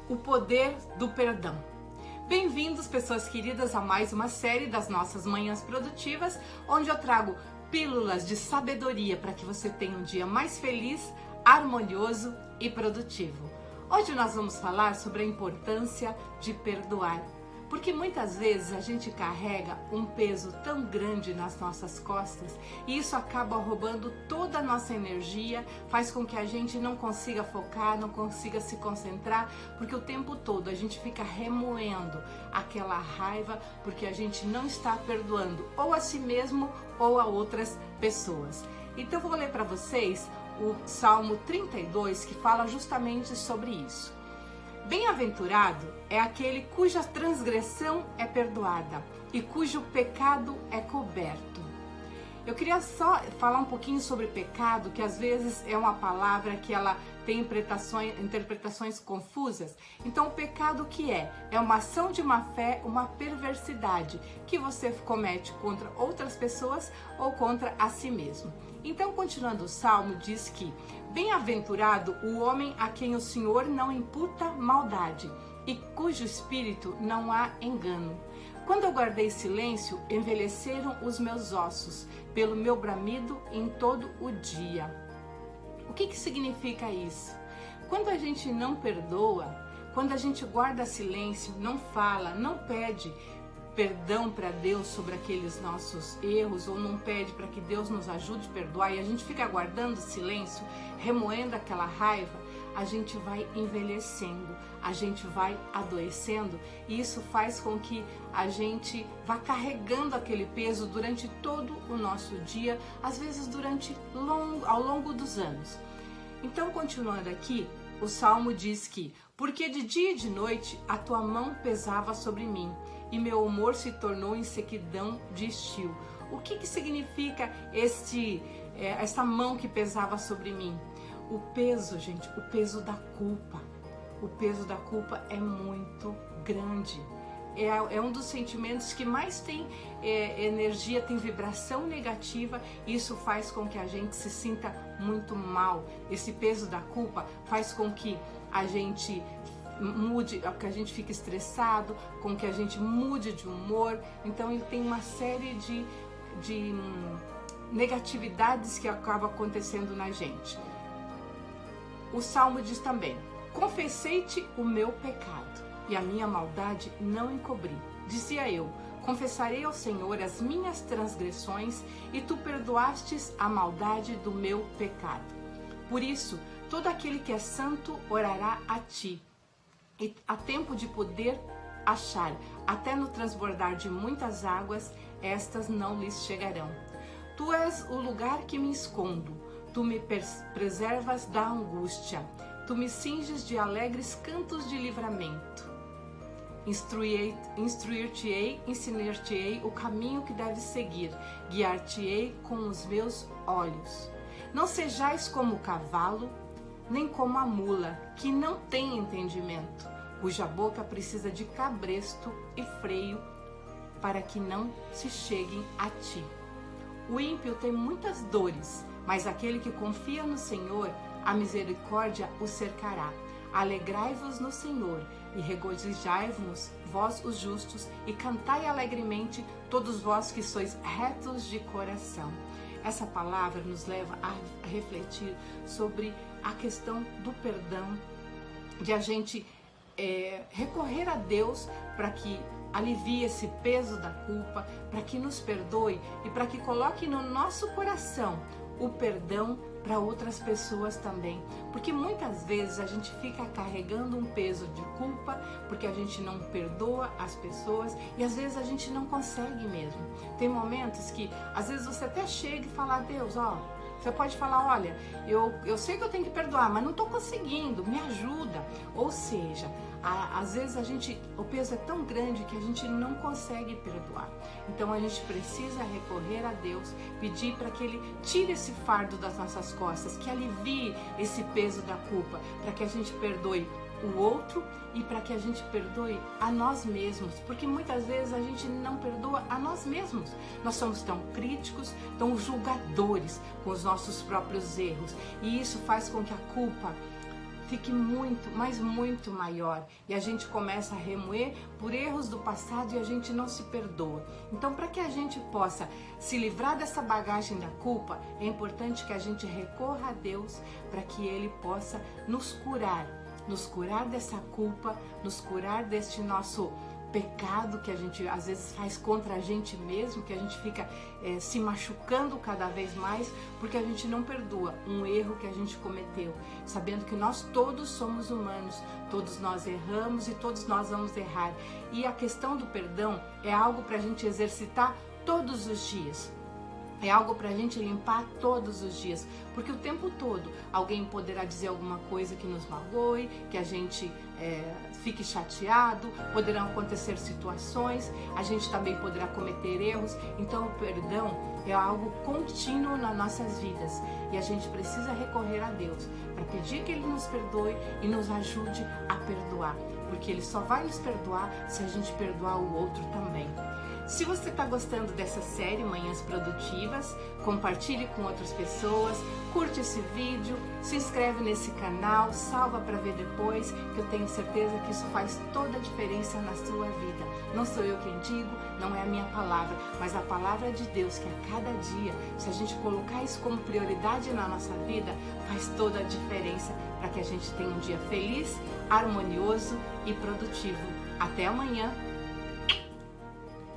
O poder do perdão. Bem-vindos, pessoas queridas, a mais uma série das nossas Manhãs Produtivas, onde eu trago pílulas de sabedoria para que você tenha um dia mais feliz, harmonioso e produtivo. Hoje nós vamos falar sobre a importância de perdoar, porque muitas vezes a gente carrega um peso tão grande nas nossas costas e isso acaba roubando toda a nossa energia, faz com que a gente não consiga focar, não consiga se concentrar, porque o tempo todo a gente fica remoendo aquela raiva porque a gente não está perdoando ou a si mesmo ou a outras pessoas. Então eu vou ler para vocês o Salmo 32, que fala justamente sobre isso. Bem-aventurado é aquele cuja transgressão é perdoada e cujo pecado é coberto. Eu queria só falar um pouquinho sobre pecado, que às vezes é uma palavra que ela tem interpretações confusas. Então, o pecado que é uma ação de má fé, uma perversidade que você comete contra outras pessoas ou contra a si mesmo. Então, continuando o Salmo, diz que bem-aventurado o homem a quem o Senhor não imputa maldade e cujo espírito não há engano. Quando eu guardei silêncio, envelheceram os meus ossos pelo meu bramido em todo o dia. O que significa isso? Quando a gente não perdoa, quando a gente guarda silêncio, não fala, não pede perdão para Deus sobre aqueles nossos erros, ou não pede para que Deus nos ajude a perdoar, e a gente fica guardando silêncio, remoendo aquela raiva, a gente vai envelhecendo, a gente vai adoecendo, e isso faz com que a gente vá carregando aquele peso durante todo o nosso dia, às vezes ao longo dos anos. Então, continuando aqui, o Salmo diz que, porque de dia e de noite a tua mão pesava sobre mim, e meu humor se tornou em sequidão de estio. O que significa essa mão que pesava sobre mim? O peso, gente, o peso da culpa. O peso da culpa é muito grande. É um dos sentimentos que mais tem energia, tem vibração negativa, e isso faz com que a gente se sinta muito mal. Esse peso da culpa faz com que a gente mude, que a gente fique estressado, com que a gente mude de humor. Então ele tem uma série de negatividades que acabam acontecendo na gente. O Salmo diz também: confessei-te o meu pecado e a minha maldade não encobri. Dizia eu: confessarei ao Senhor as minhas transgressões e tu perdoastes a maldade do meu pecado. Por isso, todo aquele que é santo orará a ti. E há tempo de poder achar, até no transbordar de muitas águas, estas não lhes chegarão. Tu és o lugar que me escondo, tu me preservas da angústia, tu me cinges de alegres cantos de livramento. Instruir-te-ei, ensinar-te-ei o caminho que deves seguir, guiar-te-ei com os meus olhos. Não sejais como o cavalo, nem como a mula, que não tem entendimento, cuja boca precisa de cabresto e freio para que não se cheguem a ti. O ímpio tem muitas dores, mas aquele que confia no Senhor, a misericórdia o cercará. Alegrai-vos no Senhor e regozijai-vos, vós os justos, e cantai alegremente, todos vós que sois retos de coração. Essa palavra nos leva a refletir sobre a questão do perdão, de a gente recorrer a Deus para que alivie esse peso da culpa, para que nos perdoe e para que coloque no nosso coração o perdão para outras pessoas também, porque muitas vezes a gente fica carregando um peso de culpa porque a gente não perdoa as pessoas e às vezes a gente não consegue mesmo. Tem momentos que às vezes você até chega e fala: Deus, você pode falar: olha, eu sei que eu tenho que perdoar, mas não estou conseguindo, me ajuda. Ou seja, às vezes o peso é tão grande que a gente não consegue perdoar. Então a gente precisa recorrer a Deus, pedir para que Ele tire esse fardo das nossas costas, que alivie esse peso da culpa, para que a gente perdoe o outro e para que a gente perdoe a nós mesmos, porque muitas vezes a gente não perdoa a nós mesmos. Nós somos tão críticos, tão julgadores com os nossos próprios erros, e isso faz com que a culpa fique muito, mas muito maior. E a gente começa a remoer por erros do passado e a gente não se perdoa. Então, para que a gente possa se livrar dessa bagagem da culpa, é importante que a gente recorra a Deus para que Ele possa nos curar dessa culpa, nos curar deste nosso pecado que a gente às vezes faz contra a gente mesmo, que a gente fica se machucando cada vez mais porque a gente não perdoa um erro que a gente cometeu, sabendo que nós todos somos humanos, todos nós erramos e todos nós vamos errar. E a questão do perdão é algo para a gente exercitar todos os dias. É algo para a gente limpar todos os dias, porque o tempo todo alguém poderá dizer alguma coisa que nos magoe, que a gente fique chateado, poderão acontecer situações, a gente também poderá cometer erros. Então o perdão é algo contínuo nas nossas vidas e a gente precisa recorrer a Deus para pedir que Ele nos perdoe e nos ajude a perdoar, porque Ele só vai nos perdoar se a gente perdoar o outro também. Se você está gostando dessa série Manhãs Produtivas, compartilhe com outras pessoas, curte esse vídeo, se inscreve nesse canal, salva para ver depois, que eu tenho certeza que isso faz toda a diferença na sua vida. Não sou eu quem digo, não é a minha palavra, mas a palavra de Deus, que a cada dia, se a gente colocar isso como prioridade na nossa vida, faz toda a diferença para que a gente tenha um dia feliz, harmonioso e produtivo. Até amanhã!